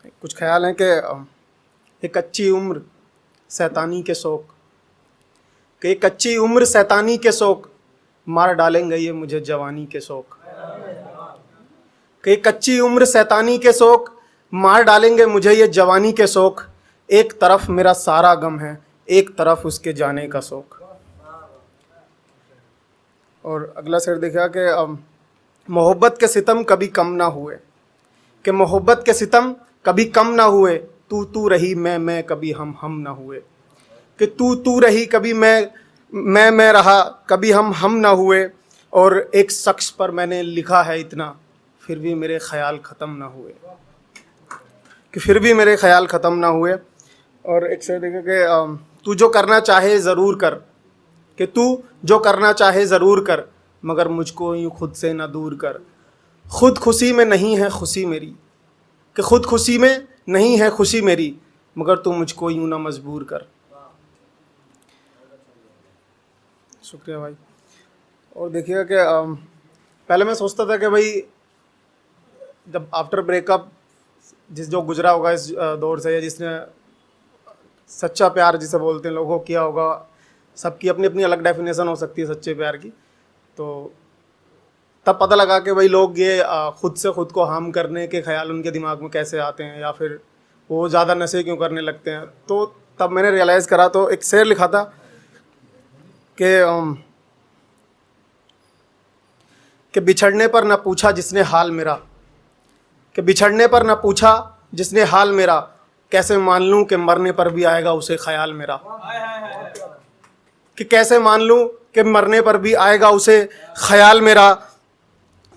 कुछ ख्याल है कि एक कच्ची उम्र शैतानी के शौक, कि एक कच्ची उम्र शैतानी के शौक मार डालेंगे ये मुझे जवानी के शौक, कि एक कच्ची उम्र शैतानी के शौक मार डालेंगे मुझे ये जवानी के शौक। एक तरफ मेरा सारा गम है, एक तरफ उसके जाने का शौक। और अगला शेर देखा कि मोहब्बत के सितम कभी कम ना हुए, कि मोहब्बत के सितम कभी कम ना हुए। तू तू रही मैं कभी हम ना हुए, कि तू तू रही कभी मैं रहा कभी हम ना हुए। और एक शख्स पर मैंने लिखा है इतना, फिर भी मेरे ख्याल ख़त्म ना हुए, कि फिर भी मेरे ख्याल ख़त्म ना हुए। और एक शेर देखा कि तू जो करना चाहे ज़रूर कर, कि तू जो करना चाहे ज़रूर कर, मगर मुझको यूँ खुद से ना दूर कर। खुद खुशी में नहीं है खुशी मेरी, कि खुद खुशी में नहीं है खुशी मेरी, मगर तू मुझको यूँ ना मजबूर कर। शुक्रिया भाई। और देखिएगा कि पहले मैं सोचता था कि भाई जब आफ्टर ब्रेकअप जो गुजरा होगा इस दौर से, या जिसने सच्चा प्यार जिसे बोलते हैं लोगों किया होगा, सबकी अपनी अपनी अलग डेफिनेशन हो सकती है सच्चे प्यार की। तो तब पता लगा कि भाई लोग ये खुद से खुद को हार्म करने के ख्याल उनके दिमाग में कैसे आते हैं, या फिर वो ज़्यादा नशे क्यों करने लगते हैं। तो तब मैंने रियलाइज़ करा, तो एक शेर लिखा था कि बिछड़ने पर न पूछा जिसने हाल मेरा, कि बिछड़ने पर न पूछा जिसने हाल मेरा, कैसे मान लूँ कि मरने पर भी आएगा उसे ख्याल मेरा, कि कैसे मान लूँ कि मरने पर भी आएगा उसे ख्याल मेरा।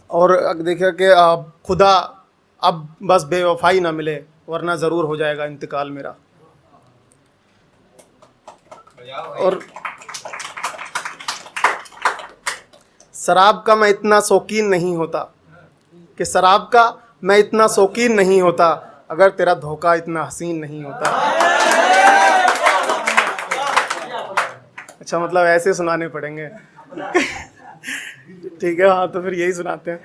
और देखिए कि खुदा अब बस बेवफाई ना मिले, वरना ज़रूर हो जाएगा इंतकाल मेरा। और शराब का मैं इतना शौकीन नहीं होता, कि शराब का मैं इतना शौकीन नहीं होता, अगर तेरा धोखा इतना हसीन नहीं होता। अच्छा, मतलब ऐसे सुनाने पड़ेंगे। ठीक है, हाँ, तो फिर यही सुनाते हैं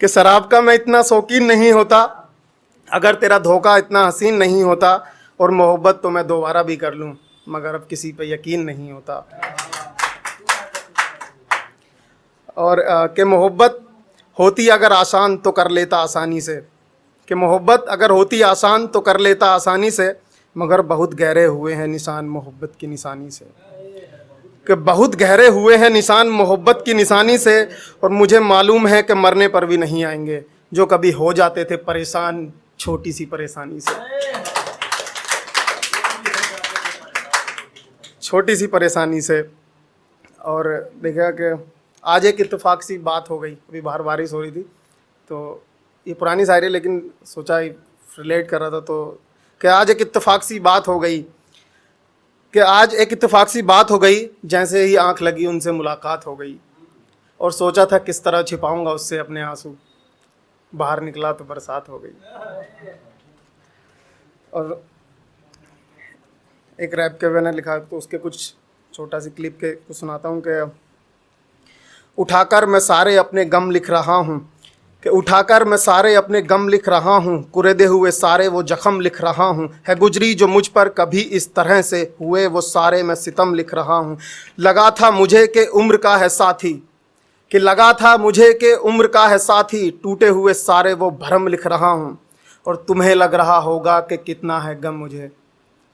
कि शराब का मैं इतना शौकीन नहीं होता, अगर तेरा धोखा इतना हसीन नहीं होता। और मोहब्बत तो मैं दोबारा भी कर लूँ, मगर अब किसी पे यकीन नहीं होता। और कि मोहब्बत होती अगर आसान तो कर लेता आसानी से, कि मोहब्बत अगर होती आसान तो कर लेता आसानी से, मगर बहुत गहरे हुए हैं निशान मोहब्बत की निशानी से, कि बहुत गहरे हुए हैं निशान मोहब्बत की निशानी से। और मुझे मालूम है कि मरने पर भी नहीं आएंगे जो कभी हो जाते थे परेशान छोटी सी परेशानी से, छोटी सी परेशानी से। और देखा कि आज एक इत्तेफाक सी बात हो गई, अभी बाहर बारिश हो रही थी, तो ये पुरानी शायरी लेकिन सोचा रिलेट कर रहा था, तो कि आज एक इत्तेफाक सी बात हो गई, कि आज एक इत्तेफाक सी बात हो गई, जैसे ही आंख लगी उनसे मुलाकात हो गई। और सोचा था किस तरह छिपाऊंगा उससे अपने आंसू, बाहर निकला तो बरसात हो गई। और एक रैप के मैंने लिखा, तो उसके कुछ छोटा सी क्लिप के कुछ सुनाता हूँ कि उठाकर मैं सारे अपने गम लिख रहा हूँ, कि उठाकर मैं सारे अपने गम लिख रहा हूँ, कुरेदे हुए सारे वो जख्म लिख रहा हूँ। है गुजरी जो मुझ पर कभी इस तरह से, हुए वो सारे मैं सितम लिख रहा हूँ। लगा था मुझे कि उम्र का है साथी, कि लगा था मुझे कि उम्र का है साथी, टूटे हुए सारे वो भरम लिख रहा हूँ। और तुम्हें लग रहा होगा कि कितना है गम मुझे,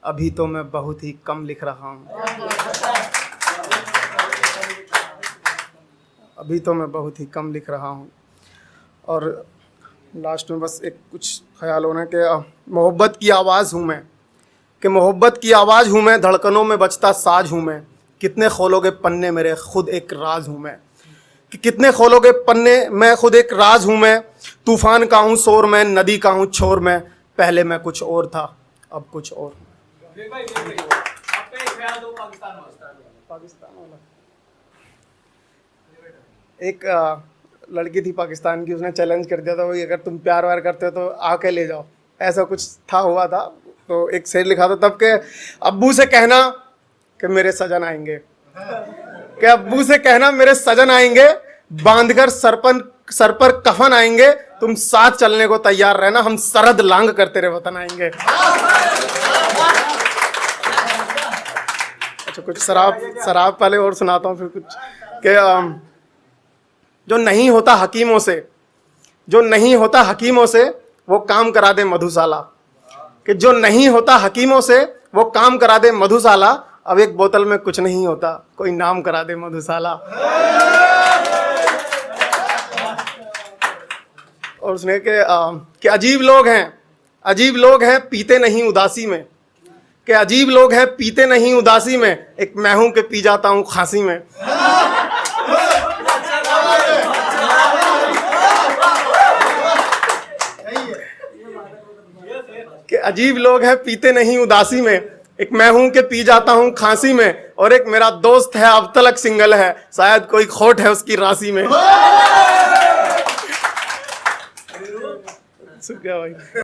अभी तो मैं बहुत ही कम लिख रहा हूँ, अभी तो मैं बहुत ही कम लिख रहा हूँ। और लास्ट में बस एक कुछ ख्याल होना कि मोहब्बत की आवाज़ हूँ मैं, कि मोहब्बत की आवाज़ हूँ मैं, धड़कनों में बजता साज हूँ मैं। कितने खोलोगे पन्ने मेरे, खुद एक राज हूँ मैं, कि कितने खोलोगे पन्ने मैं, खुद एक राज हूँ मैं। तूफ़ान का हूँ शोर मैं, नदी का हूँ छोर मैं, पहले मैं कुछ और था अब कुछ और। पाकिस्तान वाला एक लड़की थी पाकिस्तान की, उसने चैलेंज कर दिया था, वही अगर तुम प्यार वार करते हो तो आके ले जाओ, ऐसा कुछ था, हुआ था। तो एक शेर लिखा था तब के, अब्बू से कहना कि मेरे सजन आएंगे, कि अब्बू से कहना मेरे सजन आएंगे, बांधकर सरपन सर पर कफन आएंगे, तुम साथ चलने को तैयार रहना, हम सरहद लांग कर तेरे वतन आएंगे। अच्छा, कुछ शराब पहले और सुनाता हूँ, फिर कुछ कि जो नहीं होता हकीमों से वो काम करा दे मधुशाला, कि जो नहीं होता हकीमों से वो काम करा दे मधुशाला। अब एक बोतल में कुछ नहीं होता, कोई नाम करा दे मधुशाला। और उसने कि अजीब लोग हैं पीते नहीं उदासी में, कि अजीब लोग हैं पीते नहीं उदासी में, एक मैं हूं कि पी जाता हूं खांसी में। कि अजीब लोग हैं पीते नहीं उदासी में, एक मैं हूं कि पी जाता हूं खांसी में, और एक मेरा दोस्त है अब तलक सिंगल है, शायद कोई खोट है उसकी राशि में। शुक्रिया भाई।